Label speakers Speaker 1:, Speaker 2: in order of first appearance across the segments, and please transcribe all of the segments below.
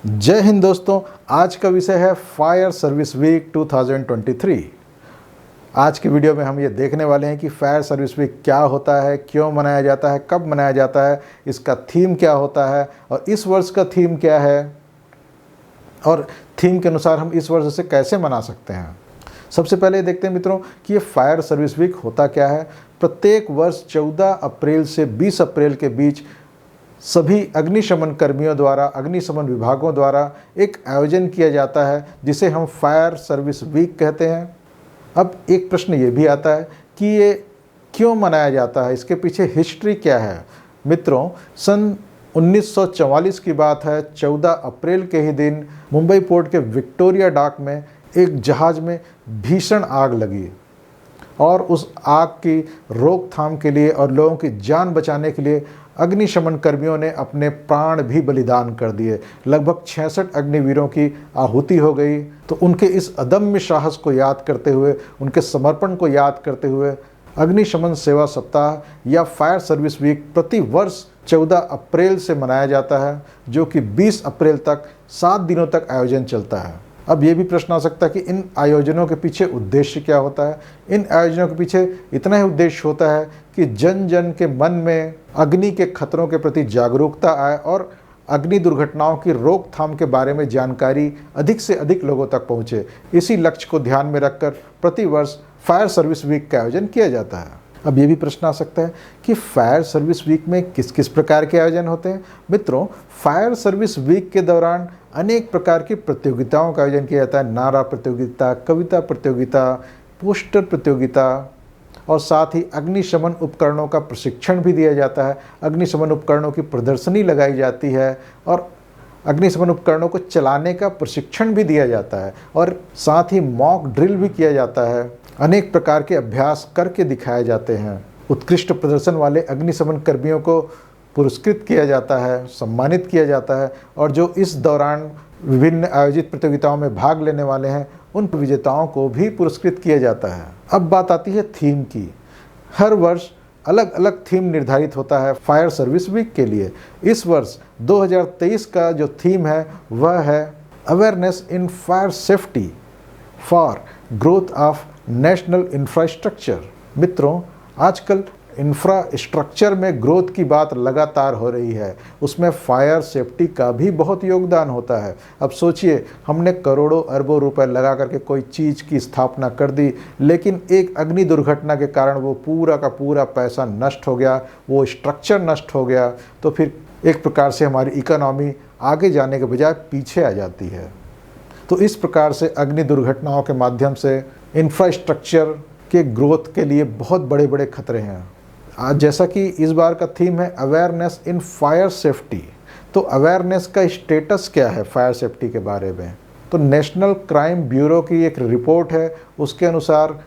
Speaker 1: जय हिंद दोस्तों। आज का विषय है फायर सर्विस वीक 2023। आज की वीडियो में हम ये देखने वाले हैं कि फायर सर्विस वीक क्या होता है, क्यों मनाया जाता है, कब मनाया जाता है, इसका थीम क्या होता है और इस वर्ष का थीम क्या है और थीम के अनुसार हम इस वर्ष से कैसे मना सकते हैं। सबसे पहले देखते हैं मित्रों कि ये फायर सर्विस वीक होता क्या है। प्रत्येक वर्ष 14 अप्रैल से 20 अप्रैल के बीच सभी अग्निशमन कर्मियों द्वारा, अग्निशमन विभागों द्वारा एक आयोजन किया जाता है जिसे हम फायर सर्विस वीक कहते हैं। अब एक प्रश्न ये भी आता है कि ये क्यों मनाया जाता है, इसके पीछे हिस्ट्री क्या है। मित्रों, सन 1944 की बात है। 14 अप्रैल के ही दिन मुंबई पोर्ट के विक्टोरिया डॉक में एक जहाज में भीषण आग लगी और उस आग की रोकथाम के लिए और लोगों की जान बचाने के लिए अग्निशमन कर्मियों ने अपने प्राण भी बलिदान कर दिए। लगभग 66 अग्निवीरों की आहुति हो गई। तो उनके इस अदम्य साहस को याद करते हुए, उनके समर्पण को याद करते हुए अग्निशमन सेवा सप्ताह या फायर सर्विस वीक प्रति वर्ष 14 अप्रैल से मनाया जाता है, जो कि 20 अप्रैल तक 7 दिनों तक आयोजन चलता है। अब ये भी प्रश्न आ सकता है कि इन आयोजनों के पीछे उद्देश्य क्या होता है। इन आयोजनों के पीछे इतना ही उद्देश्य होता है कि जन जन के मन में अग्नि के खतरों के प्रति जागरूकता आए और अग्नि दुर्घटनाओं की रोकथाम के बारे में जानकारी अधिक से अधिक लोगों तक पहुंचे। इसी लक्ष्य को ध्यान में रखकर प्रतिवर्ष फायर सर्विस वीक का आयोजन किया जाता है। अब ये भी प्रश्न आ सकता है कि फायर सर्विस वीक में किस किस प्रकार के आयोजन होते हैं। मित्रों, फायर सर्विस वीक के दौरान अनेक प्रकार की प्रतियोगिताओं का आयोजन किया जाता है। नारा प्रतियोगिता, कविता प्रतियोगिता, पोस्टर प्रतियोगिता और साथ ही अग्निशमन उपकरणों का प्रशिक्षण भी दिया जाता है। अग्निशमन उपकरणों की प्रदर्शनी लगाई जाती है और अग्निशमन उपकरणों को चलाने का प्रशिक्षण भी दिया जाता है और साथ ही मॉक ड्रिल भी किया जाता है। अनेक प्रकार के अभ्यास करके दिखाए जाते हैं। उत्कृष्ट प्रदर्शन वाले अग्निशमन कर्मियों को पुरस्कृत किया जाता है, सम्मानित किया जाता है और जो इस दौरान विभिन्न आयोजित प्रतियोगिताओं में भाग लेने वाले हैं उन विजेताओं को भी पुरस्कृत किया जाता है। अब बात आती है थीम की। हर वर्ष अलग अलग थीम निर्धारित होता है फायर सर्विस वीक के लिए। इस वर्ष 2023 का जो थीम है वह है awareness in fire safety for growth of national infrastructure. मित्रों, आजकल इंफ्रास्ट्रक्चर में ग्रोथ की बात लगातार हो रही है, उसमें फायर सेफ्टी का भी बहुत योगदान होता है। अब सोचिए, हमने करोड़ों अरबों रुपए लगा करके कोई चीज़ की स्थापना कर दी, लेकिन एक अग्नि दुर्घटना के कारण वो पूरा का पूरा पैसा नष्ट हो गया, वो स्ट्रक्चर नष्ट हो गया, तो फिर एक प्रकार से हमारी इकोनॉमी आगे जाने के बजाय पीछे आ जाती है। तो इस प्रकार से अग्नि दुर्घटनाओं के माध्यम से इंफ्रास्ट्रक्चर के ग्रोथ के लिए बहुत बड़े बड़े खतरे हैं। आज जैसा कि इस बार का थीम है अवेयरनेस इन फायर सेफ्टी, तो अवेयरनेस का स्टेटस क्या है फायर सेफ्टी के बारे में। तो नेशनल क्राइम ब्यूरो की एक रिपोर्ट है, उसके अनुसार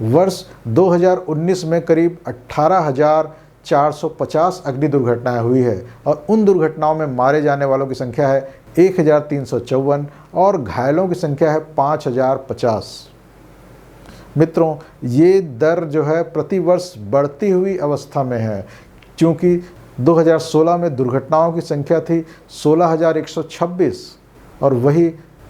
Speaker 1: वर्ष 2019 में करीब 18,450 अग्नि दुर्घटनाएं हुई है और उन दुर्घटनाओं में मारे जाने वालों की संख्या है 1,354 और घायलों की संख्या है 5,050। मित्रों, ये दर जो है प्रतिवर्ष बढ़ती हुई अवस्था में है, क्योंकि 2016 में दुर्घटनाओं की संख्या थी 16,126 और वही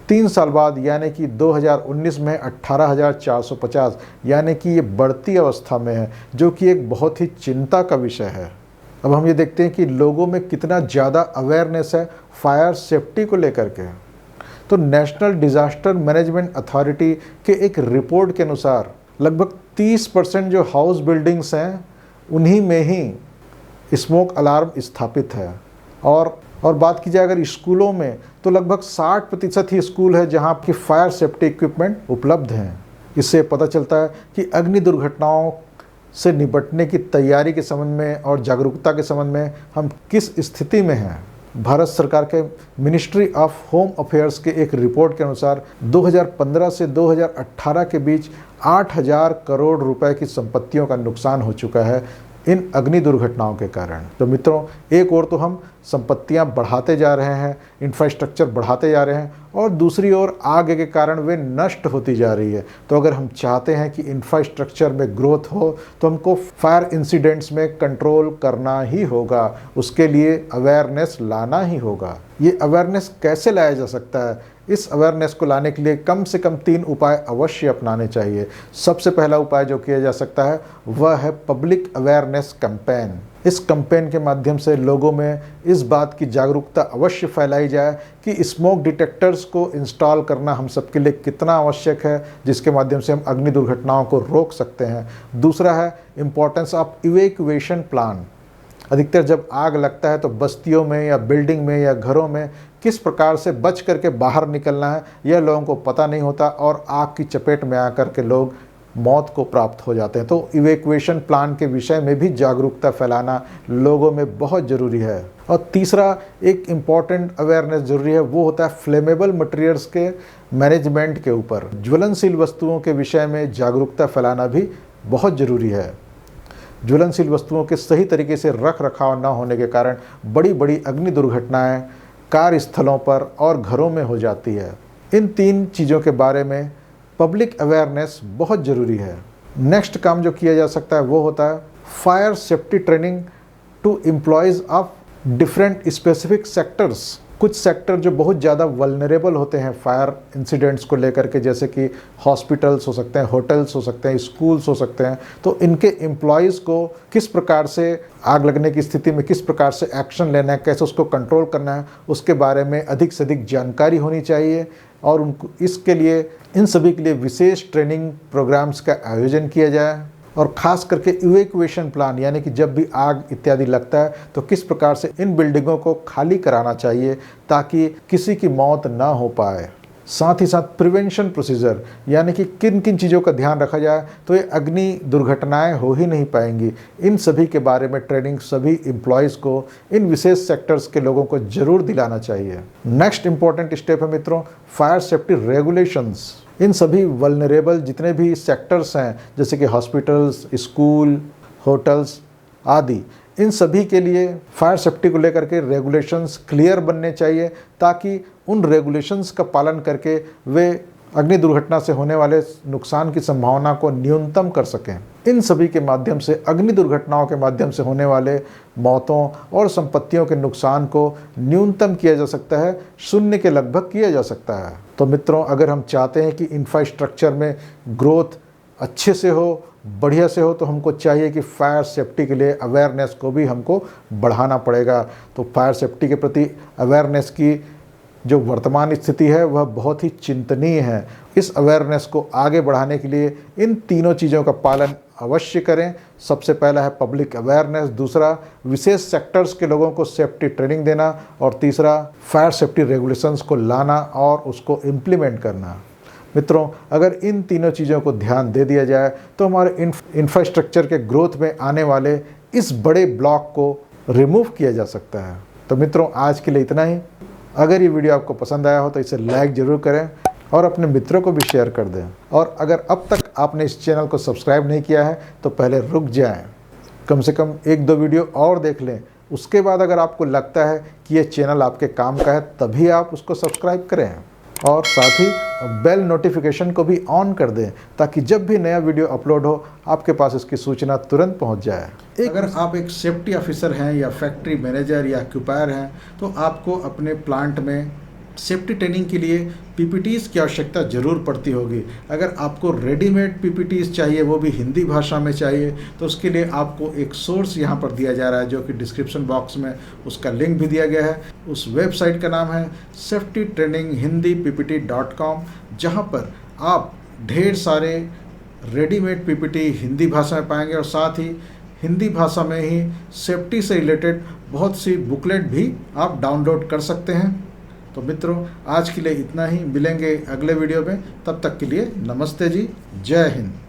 Speaker 1: 3 साल बाद यानी कि 2019 में 18,450, यानी कि ये बढ़ती अवस्था में है, जो कि एक बहुत ही चिंता का विषय है। अब हम ये देखते हैं कि लोगों में कितना ज़्यादा अवेयरनेस है फायर सेफ्टी को लेकर के। तो नेशनल डिज़ास्टर मैनेजमेंट अथॉरिटी के एक रिपोर्ट के अनुसार लगभग 30% जो हाउस बिल्डिंग्स हैं उन्हीं में ही स्मोक अलार्म स्थापित है और बात की जाए अगर स्कूलों में तो लगभग 60% ही स्कूल है जहां की फायर सेफ्टी इक्विपमेंट उपलब्ध हैं। इससे पता चलता है कि अग्नि दुर्घटनाओं से निपटने की तैयारी के संबंध में और जागरूकता के संबंध में हम किस स्थिति में हैं। भारत सरकार के मिनिस्ट्री ऑफ होम अफेयर्स के एक रिपोर्ट के अनुसार 2015 से 2018 के बीच 8,000 करोड़ रुपए की संपत्तियों का नुकसान हो चुका है इन अग्नि दुर्घटनाओं के कारण। तो मित्रों, एक ओर तो हम संपत्तियां बढ़ाते जा रहे हैं, इंफ्रास्ट्रक्चर बढ़ाते जा रहे हैं और दूसरी ओर आग के कारण वे नष्ट होती जा रही है। तो अगर हम चाहते हैं कि इंफ्रास्ट्रक्चर में ग्रोथ हो तो हमको फायर इंसिडेंट्स में कंट्रोल करना ही होगा, उसके लिए अवेयरनेस लाना ही होगा। ये अवेयरनेस कैसे लाया जा सकता है? इस अवेयरनेस को लाने के लिए कम से कम 3 उपाय अवश्य अपनाने चाहिए। सबसे पहला उपाय जो किया जा सकता है वह है पब्लिक अवेयरनेस कैंपेन। इस कैंपेन के माध्यम से लोगों में इस बात की जागरूकता अवश्य फैलाई जाए कि स्मोक डिटेक्टर्स को इंस्टॉल करना हम सबके लिए कितना आवश्यक है, जिसके माध्यम से हम अग्नि दुर्घटनाओं को रोक सकते हैं। दूसरा है इम्पोर्टेंस ऑफ इवैक्यूएशन प्लान। अधिकतर जब आग लगता है तो बस्तियों में या बिल्डिंग में या घरों में किस प्रकार से बच करके बाहर निकलना है यह लोगों को पता नहीं होता और आग की चपेट में आकर के लोग मौत को प्राप्त हो जाते हैं। तो इवैक्यूएशन प्लान के विषय में भी जागरूकता फैलाना लोगों में बहुत ज़रूरी है। और तीसरा एक इम्पॉर्टेंट अवेयरनेस ज़रूरी है, वो होता है फ्लेमेबल मटेरियल्स के मैनेजमेंट के ऊपर। ज्वलनशील वस्तुओं के विषय में जागरूकता फैलाना भी बहुत ज़रूरी है। ज्वलनशील वस्तुओं के सही तरीके से रख रखाव न होने के कारण बड़ी बड़ी अग्नि दुर्घटनाएं कार्यस्थलों पर और घरों में हो जाती है। इन 3 चीज़ों के बारे में पब्लिक अवेयरनेस बहुत ज़रूरी है। नेक्स्ट काम जो किया जा सकता है वो होता है fire safety training to employees of different specific sectors. कुछ सेक्टर जो बहुत ज़्यादा वल्नरेबल होते हैं फायर इंसिडेंट्स को लेकर के, जैसे कि हॉस्पिटल्स हो सकते हैं, होटल्स हो सकते हैं, स्कूल्स हो सकते हैं। तो इनके एम्प्लॉयज़ को किस प्रकार से आग लगने की स्थिति में किस प्रकार से एक्शन लेना है, कैसे उसको कंट्रोल करना है, उसके बारे में अधिक से अधिक जानकारी होनी चाहिए। और उनको इसके लिए इन सभी के लिए विशेष ट्रेनिंग प्रोग्राम्स का आयोजन किया जाए। और ख़ास करके इवैक्यूएशन प्लान, यानी कि जब भी आग इत्यादि लगता है तो किस प्रकार से इन बिल्डिंगों को खाली कराना चाहिए ताकि किसी की मौत ना हो पाए। साथ ही साथ प्रिवेंशन प्रोसीजर, यानी कि किन किन चीज़ों का ध्यान रखा जाए तो ये अग्नि दुर्घटनाएं हो ही नहीं पाएंगी। इन सभी के बारे में ट्रेनिंग सभी एम्प्लॉयज़ को, इन विशेष सेक्टर्स के लोगों को ज़रूर दिलाना चाहिए। नेक्स्ट इंपॉर्टेंट स्टेप है मित्रों फायर सेफ्टी रेगुलेशंस। इन सभी वल्नरेबल जितने भी सेक्टर्स हैं, जैसे कि हॉस्पिटल्स, स्कूल, होटल्स आदि, इन सभी के लिए फायर सेफ्टी को लेकर के रेगुलेशंस क्लियर बनने चाहिए ताकि उन रेगुलेशंस का पालन करके वे अग्नि दुर्घटना से होने वाले नुकसान की संभावना को न्यूनतम कर सकें। इन सभी के माध्यम से अग्नि दुर्घटनाओं के माध्यम से होने वाले मौतों और संपत्तियों के नुकसान को न्यूनतम किया जा सकता है, शून्य के लगभग किया जा सकता है। तो मित्रों, अगर हम चाहते हैं कि इंफ्रास्ट्रक्चर में ग्रोथ अच्छे से हो, बढ़िया से हो, तो हमको चाहिए कि फायर सेफ्टी के लिए अवेयरनेस को भी हमको बढ़ाना पड़ेगा। तो फायर सेफ्टी के प्रति अवेयरनेस की जो वर्तमान स्थिति है वह बहुत ही चिंतनीय है। इस अवेयरनेस को आगे बढ़ाने के लिए इन तीनों चीज़ों का पालन अवश्य करें। सबसे पहला है पब्लिक अवेयरनेस, दूसरा विशेष सेक्टर्स के लोगों को सेफ्टी ट्रेनिंग देना और तीसरा फायर सेफ्टी रेगुलेशंस को लाना और उसको इम्प्लीमेंट करना। मित्रों, अगर इन तीनों चीज़ों को ध्यान दे दिया जाए तो हमारे इंफ्रास्ट्रक्चर के ग्रोथ में आने वाले इस बड़े ब्लॉक को रिमूव किया जा सकता है। तो मित्रों, आज के लिए इतना ही। अगर ये वीडियो आपको पसंद आया हो तो इसे लाइक ज़रूर करें और अपने मित्रों को भी शेयर कर दें। और अगर अब तक आपने इस चैनल को सब्सक्राइब नहीं किया है तो पहले रुक जाएं, कम से कम 1-2 वीडियो और देख लें। उसके बाद अगर आपको लगता है कि ये चैनल आपके काम का है तभी आप उसको सब्सक्राइब करें और साथ ही बेल नोटिफिकेशन को भी ऑन कर दें ताकि जब भी नया वीडियो अपलोड हो आपके पास इसकी सूचना तुरंत पहुंच जाए। अगर आप एक सेफ्टी ऑफिसर हैं या फैक्ट्री मैनेजर या ऑक्यूपायर हैं तो आपको अपने प्लांट में सेफ्टी ट्रेनिंग के लिए पीपीटीज़ की आवश्यकता ज़रूर पड़ती होगी। अगर आपको रेडीमेड पीपीटीज़ चाहिए, वो भी हिंदी भाषा में चाहिए, तो उसके लिए आपको एक सोर्स यहाँ पर दिया जा रहा है जो कि डिस्क्रिप्शन बॉक्स में उसका लिंक भी दिया गया है। उस वेबसाइट का नाम है safetytraininghindiPPT.com, जहाँ पर आप ढेर सारे रेडीमेड पीपीटी हिंदी भाषा में पाएंगे और साथ ही हिंदी भाषा में ही सेफ्टी से रिलेटेड बहुत सी बुकलेट भी आप डाउनलोड कर सकते हैं। तो मित्रों, आज के लिए इतना ही। मिलेंगे अगले वीडियो में, तब तक के लिए नमस्ते जी, जय हिंद।